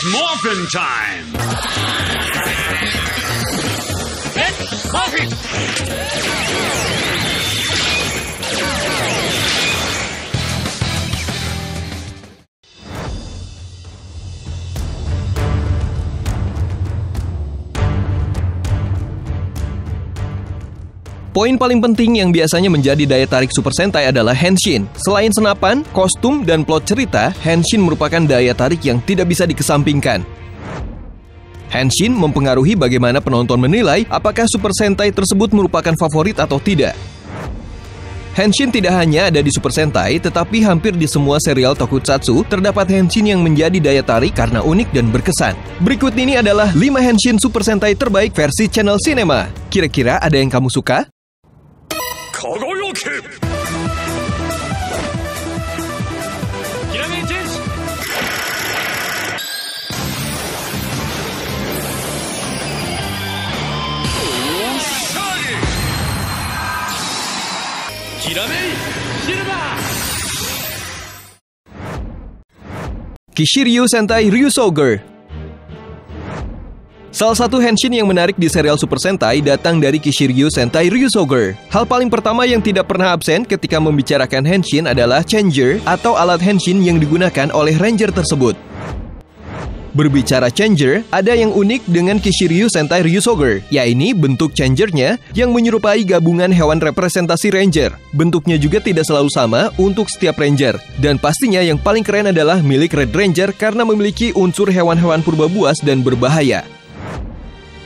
It's Morphin time! It's Morphin! Poin paling penting yang biasanya menjadi daya tarik Super Sentai adalah henshin. Selain senapan, kostum, dan plot cerita, henshin merupakan daya tarik yang tidak bisa dikesampingkan. Henshin mempengaruhi bagaimana penonton menilai apakah Super Sentai tersebut merupakan favorit atau tidak. Henshin tidak hanya ada di Super Sentai, tetapi hampir di semua serial tokusatsu terdapat henshin yang menjadi daya tarik karena unik dan berkesan. Berikut ini adalah 5 henshin Super Sentai terbaik versi channel Cinema. Kira-kira ada yang kamu suka? Kagoyoke! Kishiryu Sentai Ryusoger. Salah satu henshin yang menarik di serial Super Sentai datang dari Kishiryu Sentai Ryusoger. Hal paling pertama yang tidak pernah absen ketika membicarakan henshin adalah changer atau alat henshin yang digunakan oleh ranger tersebut. Berbicara changer, ada yang unik dengan Kishiryu Sentai Ryusoger, yaitu bentuk changernya yang menyerupai gabungan hewan representasi ranger. Bentuknya juga tidak selalu sama untuk setiap ranger. Dan pastinya yang paling keren adalah milik Red Ranger karena memiliki unsur hewan-hewan purba buas dan berbahaya.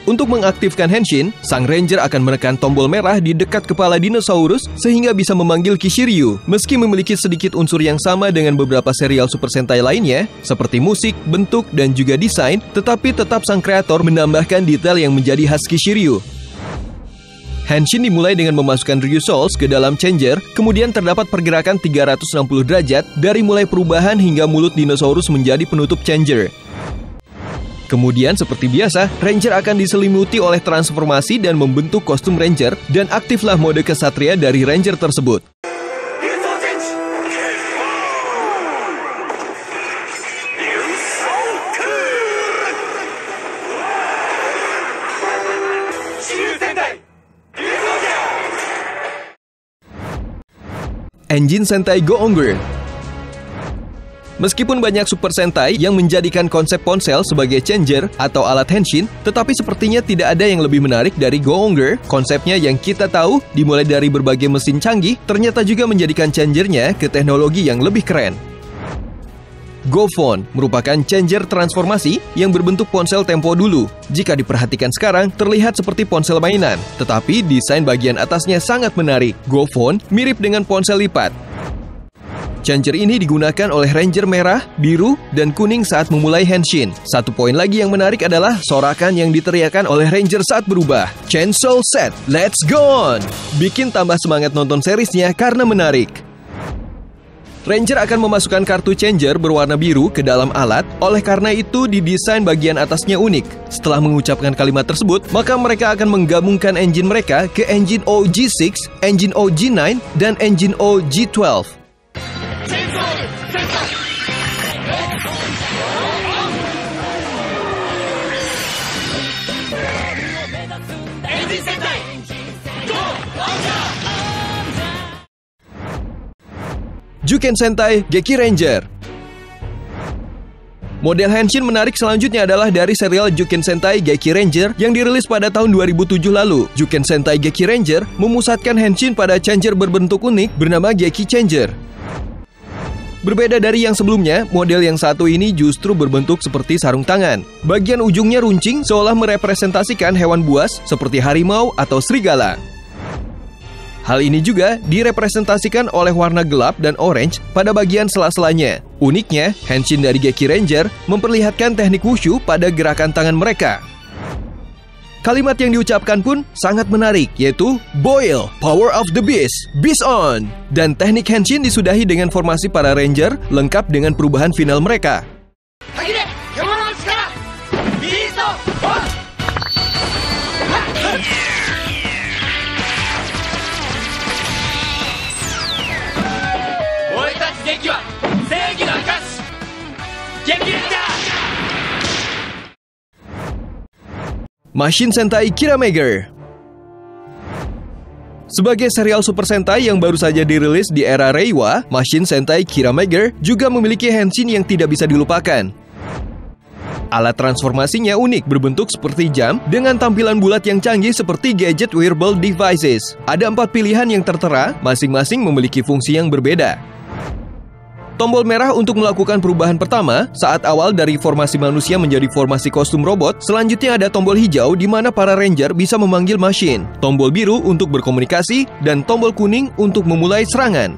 Untuk mengaktifkan henshin, sang ranger akan menekan tombol merah di dekat kepala dinosaurus sehingga bisa memanggil Kishiryu. Meski memiliki sedikit unsur yang sama dengan beberapa serial Super Sentai lainnya, seperti musik, bentuk, dan juga desain, tetapi tetap sang kreator menambahkan detail yang menjadi khas Kishiryu. Henshin dimulai dengan memasukkan Ryu Souls ke dalam changer, kemudian terdapat pergerakan 360 derajat dari mulai perubahan hingga mulut dinosaurus menjadi penutup changer. Kemudian seperti biasa, Ranger akan diselimuti oleh transformasi dan membentuk kostum Ranger, dan aktiflah mode kesatria dari Ranger tersebut. Engine Sentai Go-Onger. Meskipun banyak Super Sentai yang menjadikan konsep ponsel sebagai changer atau alat henshin, tetapi sepertinya tidak ada yang lebih menarik dari Go-Onger. Konsepnya yang kita tahu, dimulai dari berbagai mesin canggih, ternyata juga menjadikan changernya ke teknologi yang lebih keren. Go-Phone merupakan changer transformasi yang berbentuk ponsel tempo dulu. Jika diperhatikan sekarang, terlihat seperti ponsel mainan, tetapi desain bagian atasnya sangat menarik. Go-Phone mirip dengan ponsel lipat. Changer ini digunakan oleh Ranger merah, biru, dan kuning saat memulai henshin. Satu poin lagi yang menarik adalah sorakan yang diteriakan oleh Ranger saat berubah. Chainsaw Set, let's go on! Bikin tambah semangat nonton seriesnya karena menarik. Ranger akan memasukkan kartu changer berwarna biru ke dalam alat, oleh karena itu didesain bagian atasnya unik. Setelah mengucapkan kalimat tersebut, maka mereka akan menggabungkan engine mereka ke engine OG6, engine OG9, dan engine OG12. Juken Sentai Geki Ranger. Model henshin menarik selanjutnya adalah dari serial Juken Sentai Geki Ranger yang dirilis pada tahun 2007 lalu. Juken Sentai Geki Ranger memusatkan henshin pada changer berbentuk unik bernama Geki Changer. Berbeda dari yang sebelumnya, model yang satu ini justru berbentuk seperti sarung tangan. Bagian ujungnya runcing seolah merepresentasikan hewan buas seperti harimau atau serigala. Hal ini juga direpresentasikan oleh warna gelap dan orange pada bagian sela-selanya. Uniknya, henshin dari Geki Ranger memperlihatkan teknik wushu pada gerakan tangan mereka. Kalimat yang diucapkan pun sangat menarik, yaitu Boil, Power of the Beast, Beast on! Dan teknik henshin disudahi dengan formasi para ranger lengkap dengan perubahan final mereka. Machine Sentai Kiramager. Sebagai serial Super Sentai yang baru saja dirilis di era Reiwa, Machine Sentai Kiramager juga memiliki henshin yang tidak bisa dilupakan. Alat transformasinya unik, berbentuk seperti jam dengan tampilan bulat yang canggih seperti gadget wearable devices. Ada 4 pilihan yang tertera, masing-masing memiliki fungsi yang berbeda. Tombol merah untuk melakukan perubahan pertama saat awal dari formasi manusia menjadi formasi kostum robot. Selanjutnya ada tombol hijau di mana para ranger bisa memanggil Machine. Tombol biru untuk berkomunikasi dan tombol kuning untuk memulai serangan.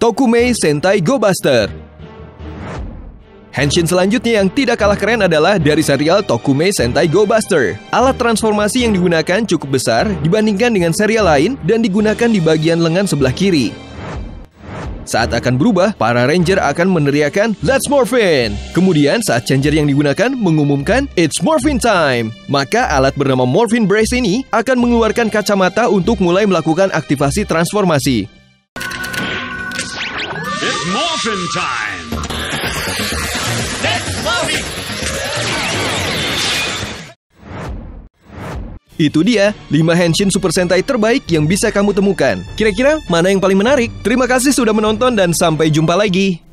Tokumei Sentai Go Buster. Henshin selanjutnya yang tidak kalah keren adalah dari serial Tokumei Sentai Go Buster. Alat transformasi yang digunakan cukup besar dibandingkan dengan serial lain dan digunakan di bagian lengan sebelah kiri. Saat akan berubah, para ranger akan meneriakkan "Let's Morphin!" Kemudian saat changer yang digunakan mengumumkan "It's Morphin Time!" Maka alat bernama Morphin Brace ini akan mengeluarkan kacamata untuk mulai melakukan aktivasi transformasi. It's Morphin Time! Let's Morphin! Itu dia 5 henshin Super Sentai terbaik yang bisa kamu temukan. Kira-kira mana yang paling menarik? Terima kasih sudah menonton dan sampai jumpa lagi.